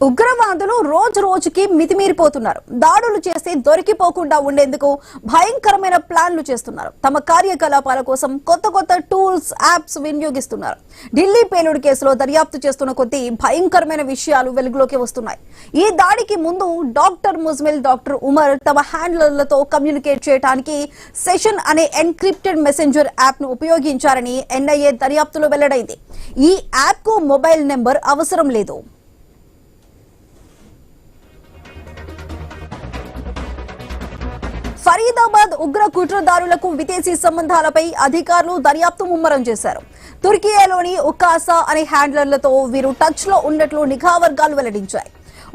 ఉగ్రవాదులు రోజు రోజుకి మితిమీరిపోతున్నారు. దాడులు చేసి దొరికిపోకుండా ఉండేందుకు భయంకరమైన ప్లాన్లు చేస్తున్నారు. తమ కార్యకలాపాల కోసం కొత్త కొత్త టూల్స్, యాప్స్ వినియోగిస్తున్నారు. ఢిల్లీ పేలుడు కేసులో దర్యాప్తు చేస్తున్న కొద్దీ భయంకరమైన విషయాలు వెలుగులోకి వస్తున్నాయి. ఈ దాడికి ముందు డాక్టర్ ముజ్మిల్, డాక్టర్ ఉమర్ తమ హ్యాండ్లర్లతో కమ్యూనికేట్ చేయడానికి సెషన్ అనే ఎన్క్రిప్టెడ్ మెసెంజర్ యాప్ ను ఉపయోగించారని ఎన్ఐఏ దర్యాప్తులో వెల్లడైంది. ఈ యాప్ కు మొబైల్ నెంబర్ అవసరం లేదు. ఫరీదాబాద్ ఉగ్ర కుట్రదారులకు విదేశీ సంబంధాలపై అధికారులు దర్యాప్తు ముమ్మరం చేశారు. తుర్కియాలోని ఉకాసా అనే హ్యాండ్లర్లతో వీరు టచ్ లో ఉన్నట్లు నిఘా వర్గాలు వెల్లడించాయి.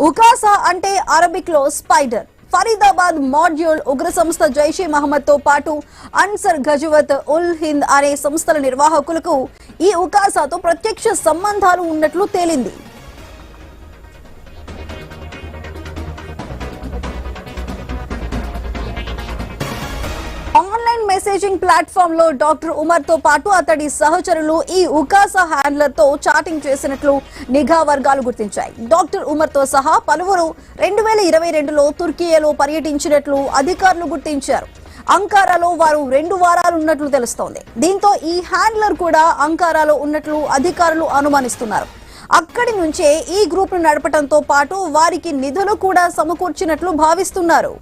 ఉకాసా అంటే అరబిక్ లో స్పైడర్. ఫరీదాబాద్ మాడ్యూల్ ఉగ్ర సంస్థ జైషే మహమ్మద్ తో పాటు అన్సర్ గజవత్ ఉల్ హింద్ అనే సంస్థల నిర్వాహకులకు ఈ ఉకాసాతో ప్రత్యక్ష సంబంధాలు ఉన్నట్లు తేలింది. ఆన్లైన్ మెసేజింగ్ ప్లాట్ఫామ్ లో డాక్టర్ ఉమర్ తో పాటు అతడి సహచరులు ఈ ఉకాసా హ్యాండ్లర్ తో చాటింగ్ చేసినట్లు నిఘా వర్గాలు గుర్తించాయి. డాక్టర్ ఉమర్ తో సహా పలువురు 2022లో తుర్కియాలో పర్యటించినట్లు అధికారులు గుర్తించారు. అంకారాలో వారు 2 వారాలు ఉన్నట్లు తెలుస్తోంది. దీంతో ఈ హ్యాండ్లర్ కూడా అంకారాలో ఉన్నట్లు అధికారులు అనుమానిస్తున్నారు. అక్కడి నుంచే ఈ గ్రూప్ ను నడపడంతో పాటు వారికి నిధులు కూడా సమకూర్చినట్లు భావిస్తున్నారు.